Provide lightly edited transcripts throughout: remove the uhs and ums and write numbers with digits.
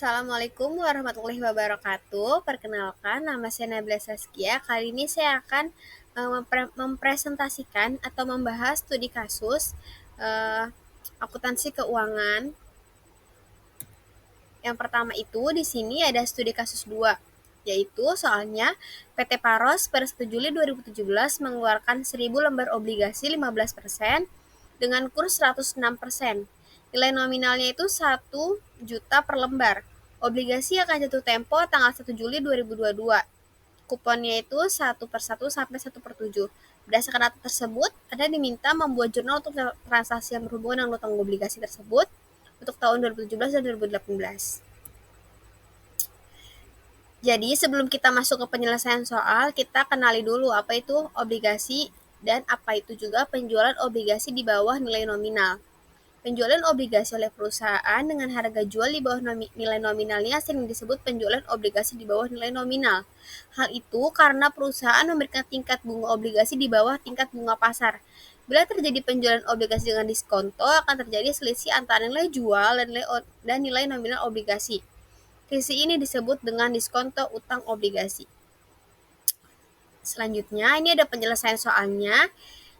Assalamualaikum warahmatullahi wabarakatuh. Perkenalkan, nama saya Nabila Saskia. Kali ini saya akan mempresentasikan atau membahas studi kasus eh, akuntansi keuangan. Yang pertama itu di sini ada studi kasus 2, yaitu soalnya PT Paros per 1 Juli 2017 mengeluarkan 1000 lembar obligasi 15% dengan kurs 106%. Nilai nominalnya itu 1 juta per lembar. Obligasi akan jatuh tempo tanggal 1 Juli 2022. Kuponnya itu 1/1 sampai 1/7. Berdasarkan data tersebut, Anda diminta membuat jurnal untuk transaksi yang berhubungan dengan utang obligasi tersebut untuk tahun 2017 dan 2018. Jadi sebelum kita masuk ke penyelesaian soal, kita kenali dulu apa itu obligasi dan apa itu juga penjualan obligasi di bawah nilai nominal. Penjualan obligasi oleh perusahaan dengan harga jual di bawah nilai nominalnya sering disebut penjualan obligasi di bawah nilai nominal. Hal itu karena perusahaan memberikan tingkat bunga obligasi di bawah tingkat bunga pasar. Bila terjadi penjualan obligasi dengan diskonto, akan terjadi selisih antara nilai jual dan nilai nominal obligasi. Selisih ini disebut dengan diskonto utang obligasi. Selanjutnya, ini ada penyelesaian soalnya,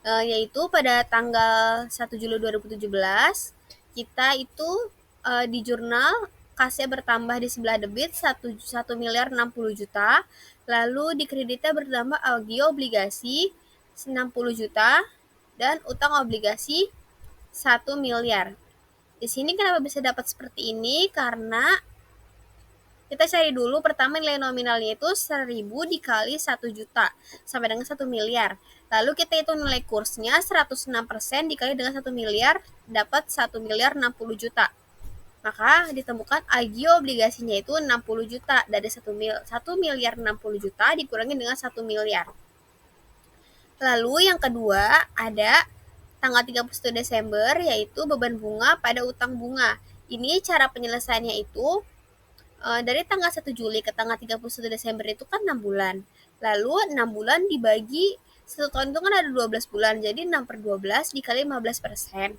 yaitu pada tanggal 1 Juli 2017, kita itu di jurnal kasnya bertambah di sebelah debit 1 miliar 60 juta, lalu di kreditnya bertambah agio obligasi 60 juta, dan utang obligasi 1 miliar. Di sini kenapa bisa dapat seperti ini? Karena kita cari dulu pertama nilai nominalnya itu 1000 dikali 1 juta sampai dengan 1 miliar. Lalu kita hitung nilai kursnya 106% dikali dengan 1 miliar dapat 1 miliar 60 juta. Maka ditemukan agio obligasinya itu 60 juta. Dari 1 miliar 60 juta dikurangi dengan 1 miliar. Lalu yang kedua ada tanggal 31 Desember yaitu beban bunga pada utang bunga. Ini cara penyelesaiannya itu dari tanggal 1 Juli ke tanggal 31 Desember itu kan 6 bulan. Lalu 6 bulan dibagi 1 tahun itu kan ada 12 bulan. Jadi 6/12 dikali 15%.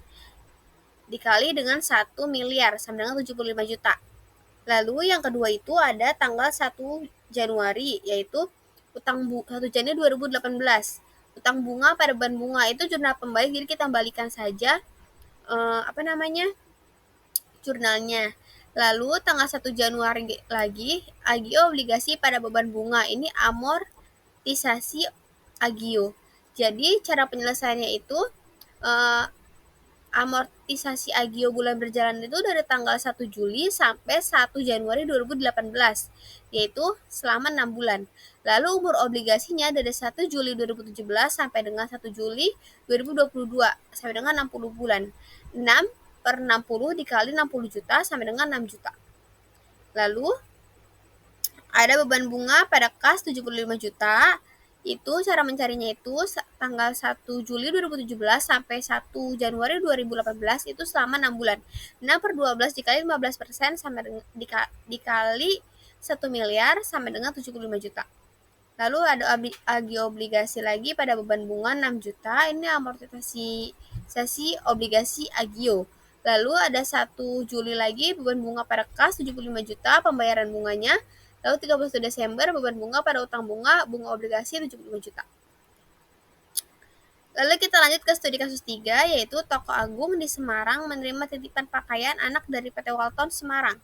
Dikali dengan 1 miliar sama dengan 75 juta. Lalu yang kedua itu ada tanggal 1 Januari yaitu 1 Januari 2018. Utang bunga pada beban bunga itu jurnal pembalik, jadi kita balikan saja jurnalnya. Lalu tanggal 1 Januari lagi agio obligasi pada beban bunga, ini amortisasi agio. Jadi cara penyelesaiannya itu amortisasi agio bulan berjalan itu dari tanggal 1 Juli sampai 1 Januari 2018, yaitu selama 6 bulan. Lalu umur obligasinya dari 1 Juli 2017 sampai dengan 1 Juli 2022, sampai dengan 60 bulan. 6/60 dikali 60 juta sampai dengan 6 juta. Lalu ada beban bunga pada kas 75 juta. Itu cara mencarinya itu tanggal 1 Juli 2017 sampai 1 Januari 2018 itu selama 6 bulan. 6/12 dikali 15% sampai dengan dikali 1 miliar sampai dengan 75 juta. Lalu ada agio obligasi lagi pada beban bunga 6 juta. Ini amortisasi obligasi agio. Lalu ada 1 Juli lagi beban bunga pada kas 75 juta pembayaran bunganya. Lalu 31 Desember beban bunga pada utang bunga obligasi 75 juta. Lalu kita lanjut ke studi kasus 3, yaitu Toko Agung di Semarang menerima titipan pakaian anak dari PT Walton Semarang.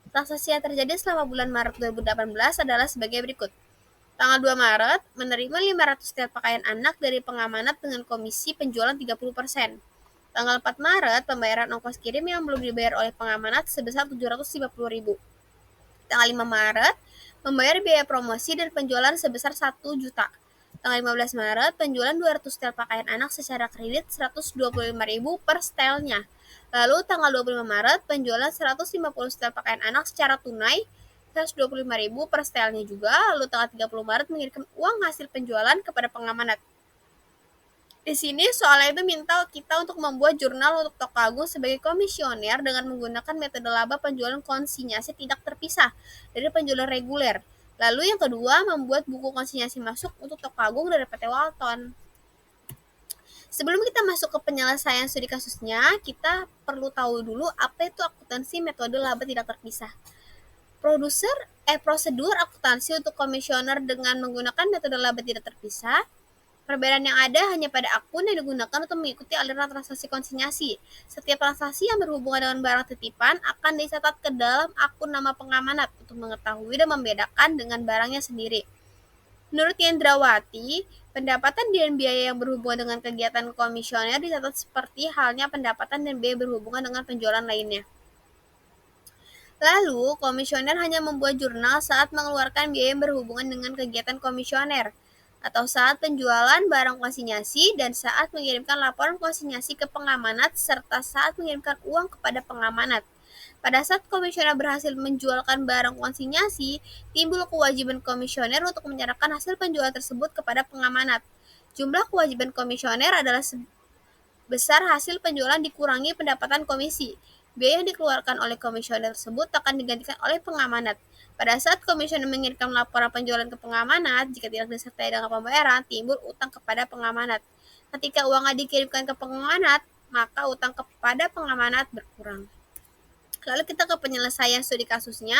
Transaksi yang terjadi selama bulan Maret 2018 adalah sebagai berikut. Tanggal 2 Maret, menerima 500 setel pakaian anak dari pengamanat dengan komisi penjualan 30%. Tanggal 4 Maret, pembayaran ongkos kirim yang belum dibayar oleh pengamanat sebesar 750.000. Tanggal 5 Maret, membayar biaya promosi dan penjualan sebesar 1 juta. Tanggal 15 Maret, penjualan 200 setel pakaian anak secara kredit 125.000 per setelnya. Lalu tanggal 25 Maret, penjualan 150 setel pakaian anak secara tunai 125.000 per setelnya juga. Lalu tanggal 30 Maret mengirimkan uang hasil penjualan kepada pengamanat. Di sini soalnya itu minta kita untuk membuat jurnal untuk Toko Agung sebagai komisioner dengan menggunakan metode laba penjualan konsinyasi tidak terpisah dari penjualan reguler. Lalu yang kedua, membuat buku konsinyasi masuk untuk Toko Agung dari PT Walton. Sebelum kita masuk ke penyelesaian studi kasusnya, kita perlu tahu dulu apa itu akuntansi metode laba tidak terpisah. Prosedur akuntansi untuk komisioner dengan menggunakan metode laba tidak terpisah. Perbedaan yang ada hanya pada akun yang digunakan untuk mengikuti aliran transaksi konsinyasi. Setiap transaksi yang berhubungan dengan barang titipan akan dicatat ke dalam akun nama pengamanat untuk mengetahui dan membedakan dengan barangnya sendiri. Menurut Yendrawati, pendapatan dan biaya yang berhubungan dengan kegiatan komisioner dicatat seperti halnya pendapatan dan biaya berhubungan dengan penjualan lainnya. Lalu, komisioner hanya membuat jurnal saat mengeluarkan biaya yang berhubungan dengan kegiatan komisioner, atau saat penjualan barang konsinyasi dan saat mengirimkan laporan konsinyasi ke pengamanat serta saat mengirimkan uang kepada pengamanat. Pada saat komisioner berhasil menjualkan barang konsinyasi, timbul kewajiban komisioner untuk menyerahkan hasil penjualan tersebut kepada pengamanat. Jumlah kewajiban komisioner adalah besar hasil penjualan dikurangi pendapatan komisi. Biaya yang dikeluarkan oleh komisioner tersebut akan digantikan oleh pengamanat. Pada saat komisioner mengirimkan laporan penjualan ke pengamanat, jika tidak disertai dengan pembayaran, timbul utang kepada pengamanat. Ketika uangnya dikirimkan ke pengamanat, maka utang kepada pengamanat berkurang. Lalu kita ke penyelesaian studi kasusnya,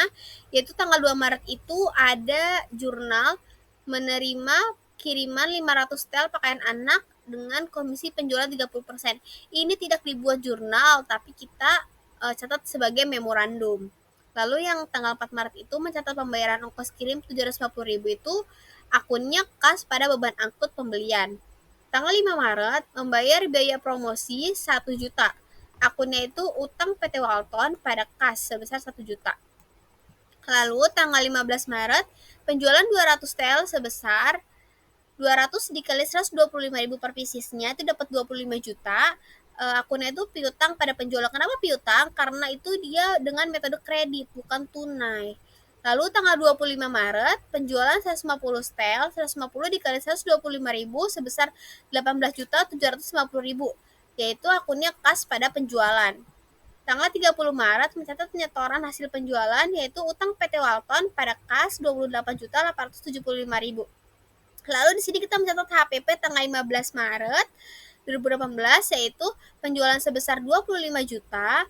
yaitu tanggal 2 Maret itu ada jurnal menerima kiriman 500 tel pakaian anak dengan komisi penjualan 30%. Ini tidak dibuat jurnal, tapi kita catat sebagai memorandum. Lalu yang tanggal 4 Maret itu mencatat pembayaran ongkos kirim 750.000 itu akunnya kas pada beban angkut pembelian. Tanggal 5 Maret membayar biaya promosi 1 juta. Akunnya itu utang PT Walton pada kas sebesar 1 juta. Lalu tanggal 15 Maret penjualan 200 tel sebesar 200 dikali 125.000 per piecesnya itu dapat 25 juta. Akunnya itu piutang pada penjualan. Kenapa piutang? Karena itu dia dengan metode kredit bukan tunai. Lalu tanggal 25 Maret penjualan 150 tel, 150 dikali 125.000 sebesar 18.750.000, yaitu akunnya kas pada penjualan. Tanggal 30 Maret mencatat penyetoran hasil penjualan yaitu utang PT Walton pada kas 28.875.000. Lalu di sini kita mencatat HPP tanggal 15 Maret 2018 yaitu penjualan sebesar 25 juta,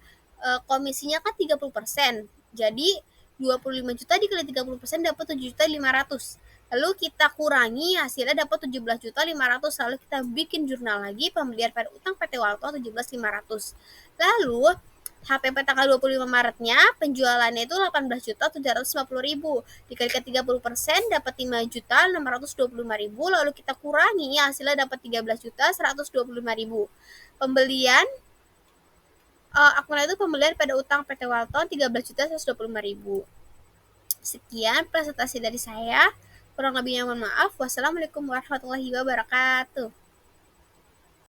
komisinya kan 30%. Jadi 25 juta dikali 30% dapat 7.500.000. Lalu kita kurangi hasilnya dapat 17.500.000. Lalu kita bikin jurnal lagi pembelian pada utang PT Walton 17.500. Lalu HPP tanggal 25 Maretnya penjualannya itu 18.750.000 dikalikan 30% dapat 5.625.000. Lalu kita kurangi hasilnya dapat 13.125.000. Pembelian akunnya itu pembelian pada utang PT Walton 13.125.000. Sekian presentasi dari saya, kurang lebihnya mohon maaf. Wassalamualaikum warahmatullahi wabarakatuh.